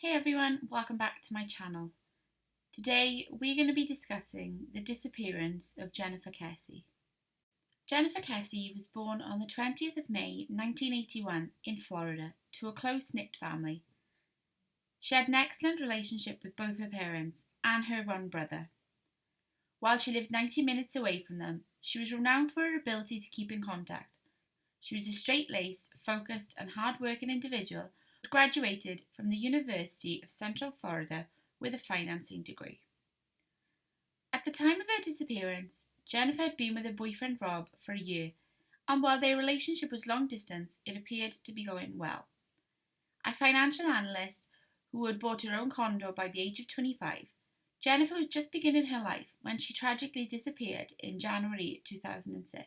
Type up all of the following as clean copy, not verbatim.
Hey everyone, welcome back to my channel. Today we're going to be discussing the disappearance of Jennifer Kesse. Jennifer Kesse was born on the 20th of May 1981 in Florida to a close-knit family. She had an excellent relationship with both her parents and her one brother. While she lived 90 minutes away from them, she was renowned for her ability to keep in contact. She was a straight-laced, focused and hard-working individual who graduated from the University of Central Florida with a financing degree. At the time of her disappearance, Jennifer had been with her boyfriend Rob for a year, and while their relationship was long distance, it appeared to be going well. A financial analyst who had bought her own condo by the age of 25, Jennifer was just beginning her life when she tragically disappeared in January 2006.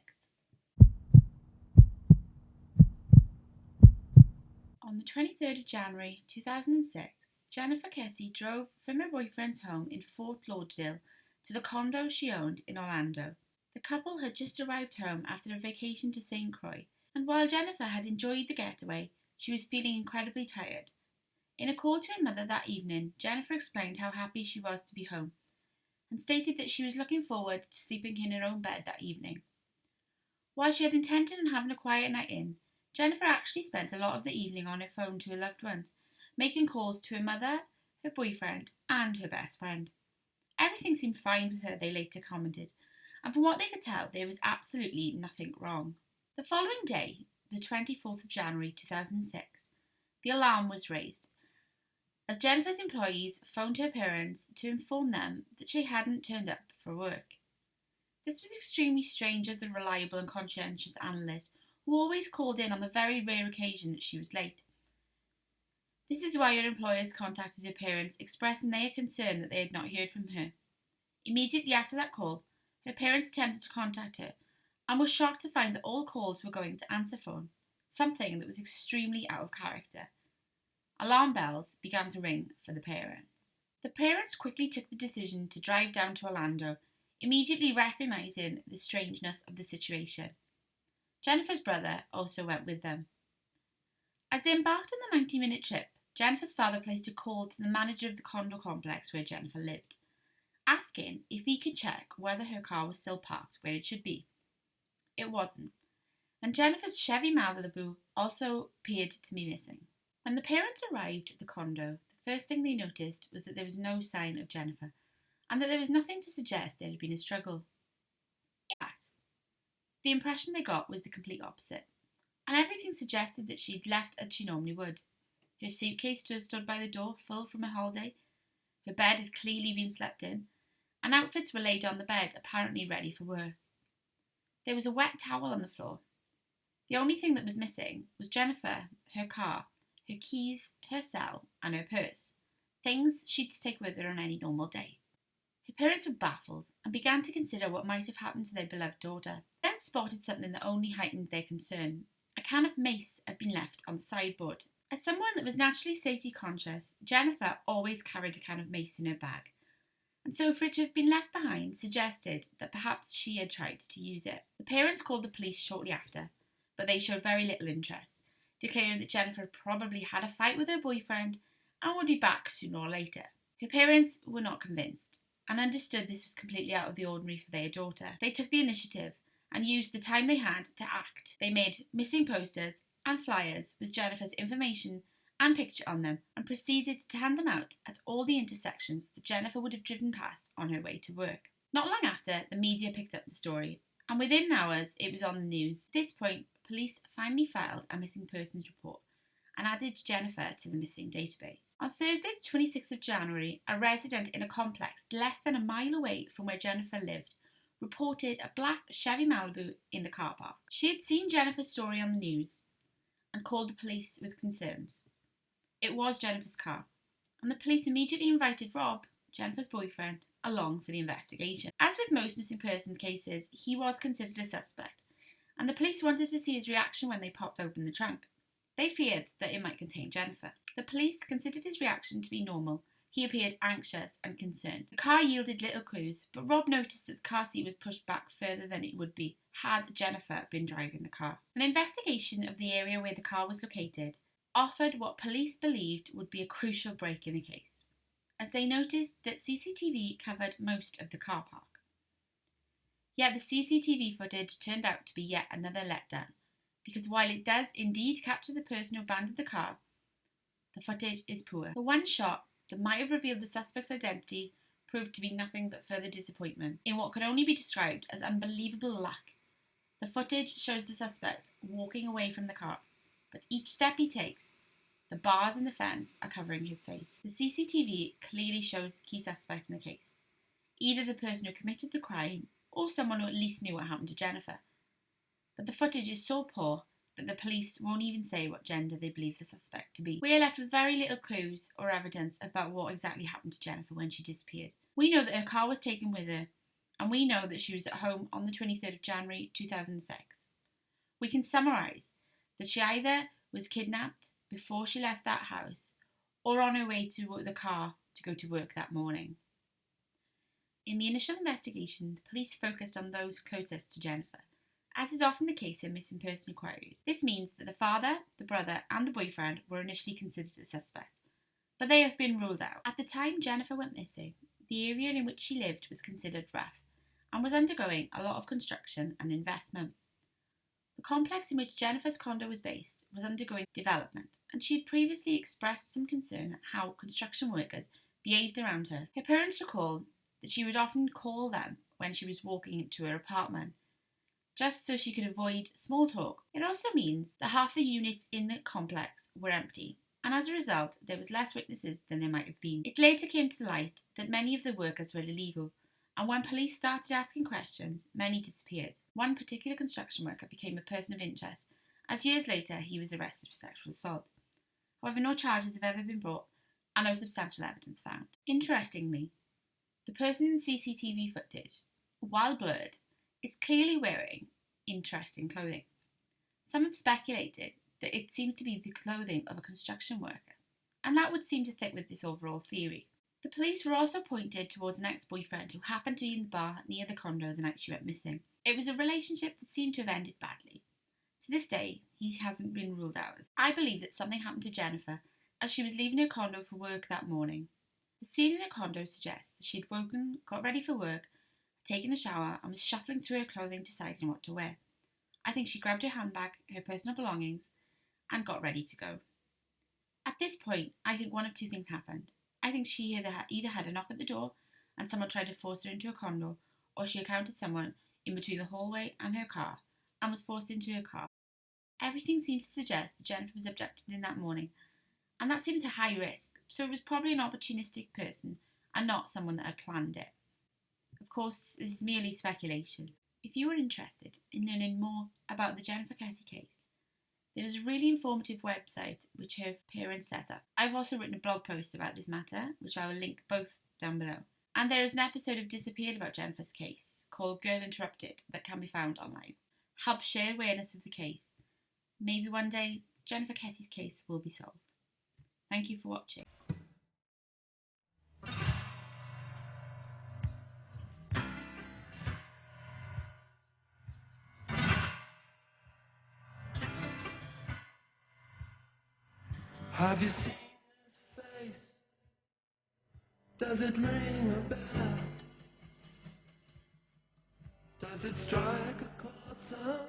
On the 23rd of January 2006, Jennifer Kesse drove from her boyfriend's home in Fort Lauderdale to the condo she owned in Orlando. The couple had just arrived home after a vacation to St. Croix, and while Jennifer had enjoyed the getaway, she was feeling incredibly tired. In a call to her mother that evening, Jennifer explained how happy she was to be home, and stated that she was looking forward to sleeping in her own bed that evening. While she had intended on having a quiet night in, Jennifer actually spent a lot of the evening on her phone to her loved ones, making calls to her mother, her boyfriend, and her best friend. Everything seemed fine with her, they later commented, and from what they could tell, there was absolutely nothing wrong. The following day, the 24th of January 2006, the alarm was raised, as Jennifer's employees phoned her parents to inform them that she hadn't turned up for work. This was extremely strange as the reliable and conscientious analyst who always called in on the very rare occasion that she was late. This is why her employers contacted her parents, expressing their concern that they had not heard from her. Immediately after that call, her parents attempted to contact her and were shocked to find that all calls were going to answer phone, something that was extremely out of character. Alarm bells began to ring for the parents. The parents quickly took the decision to drive down to Orlando, immediately recognising the strangeness of the situation. Jennifer's brother also went with them. As they embarked on the 90-minute trip, Jennifer's father placed a call to the manager of the condo complex where Jennifer lived, asking if he could check whether her car was still parked where it should be. It wasn't, and Jennifer's Chevy Malibu also appeared to be missing. When the parents arrived at the condo, the first thing they noticed was that there was no sign of Jennifer, and that there was nothing to suggest there had been a struggle. In fact, the impression they got was the complete opposite, and everything suggested that she'd left as she normally would. Her suitcase stood by the door, full from a holiday. Her bed had clearly been slept in, and outfits were laid on the bed, apparently ready for work. There was a wet towel on the floor. The only thing that was missing was Jennifer, her car, her keys, her cell, and her purse, things she'd take with her on any normal day. Her parents were baffled and began to consider what might have happened to their beloved daughter. They then spotted something that only heightened their concern. A can of mace had been left on the sideboard. As someone that was naturally safety conscious, Jennifer always carried a can of mace in her bag, and so for it to have been left behind suggested that perhaps she had tried to use it. The parents called the police shortly after, but they showed very little interest, declaring that Jennifer probably had a fight with her boyfriend and would be back sooner or later. Her parents were not convinced, and understood this was completely out of the ordinary for their daughter. They took the initiative and used the time they had to act. They made missing posters and flyers with Jennifer's information and picture on them and proceeded to hand them out at all the intersections that Jennifer would have driven past on her way to work. Not long after, the media picked up the story, and within hours it was on the news. At this point, police finally filed a missing persons report and added Jennifer to the missing database. On Thursday, 26th of January, a resident in a complex less than a mile away from where Jennifer lived reported a black Chevy Malibu in the car park. She had seen Jennifer's story on the news and called the police with concerns. It was Jennifer's car, and the police immediately invited Rob, Jennifer's boyfriend, along for the investigation. As with most missing persons cases, he was considered a suspect, and the police wanted to see his reaction when they popped open the trunk. They feared that it might contain Jennifer. The police considered his reaction to be normal. He appeared anxious and concerned. The car yielded little clues, but Rob noticed that the car seat was pushed back further than it would be had Jennifer been driving the car. An investigation of the area where the car was located offered what police believed would be a crucial break in the case, as they noticed that CCTV covered most of the car park. Yet the CCTV footage turned out to be yet another letdown, because while it does indeed capture the person who abandoned the car, the footage is poor. The one shot that might have revealed the suspect's identity proved to be nothing but further disappointment in what could only be described as unbelievable luck. The footage shows the suspect walking away from the car, but each step he takes, the bars in the fence are covering his face. The CCTV clearly shows the key suspect in the case, either the person who committed the crime or someone who at least knew what happened to Jennifer. But the footage is so poor that the police won't even say what gender they believe the suspect to be. We are left with very little clues or evidence about what exactly happened to Jennifer when she disappeared. We know that her car was taken with her, and we know that she was at home on the 23rd of January 2006. We can summarise that she either was kidnapped before she left that house or on her way to the car to go to work that morning. In the initial investigation, the police focused on those closest to Jennifer, as is often the case in missing person inquiries. This means that the father, the brother and the boyfriend were initially considered a suspect, but they have been ruled out. At the time Jennifer went missing, the area in which she lived was considered rough and was undergoing a lot of construction and investment. The complex in which Jennifer's condo was based was undergoing development, and she had previously expressed some concern at how construction workers behaved around her. Her parents recall that she would often call them when she was walking to her apartment, just so she could avoid small talk. It also means that half the units in the complex were empty, and as a result, there was less witnesses than there might have been. It later came to light that many of the workers were illegal, and when police started asking questions, many disappeared. One particular construction worker became a person of interest, as years later he was arrested for sexual assault. However, no charges have ever been brought, and no substantial evidence found. Interestingly, the person in CCTV footage, while blurred, is clearly wearing interesting clothing. Some have speculated that it seems to be the clothing of a construction worker, and that would seem to fit with this overall theory. The police were also pointed towards an ex-boyfriend who happened to be in the bar near the condo the night she went missing. It was a relationship that seemed to have ended badly. To this day, he hasn't been ruled out. I believe that something happened to Jennifer as she was leaving her condo for work that morning. The scene in her condo suggests that she had woken, got ready for work, taken a shower, and was shuffling through her clothing deciding what to wear. I think she grabbed her handbag, her personal belongings, and got ready to go. At this point, I think one of two things happened. I think she either had a knock at the door and someone tried to force her into her condo, or she encountered someone in between the hallway and her car and was forced into her car. Everything seems to suggest that Jennifer was abducted in that morning, and that seems a high risk, so it was probably an opportunistic person and not someone that had planned it. Of course, this is merely speculation. If you are interested in learning more about the Jennifer Kesse case, there is a really informative website which her parents set up. I've also written a blog post about this matter, which I will link both down below. And there is an episode of Disappeared about Jennifer's case called Girl Interrupted that can be found online. Help share awareness of the case. Maybe one day Jennifer Kesse's case will be solved. Thank you for watching. Have you seen his face? Does it ring a bell? Does it strike a chord sound?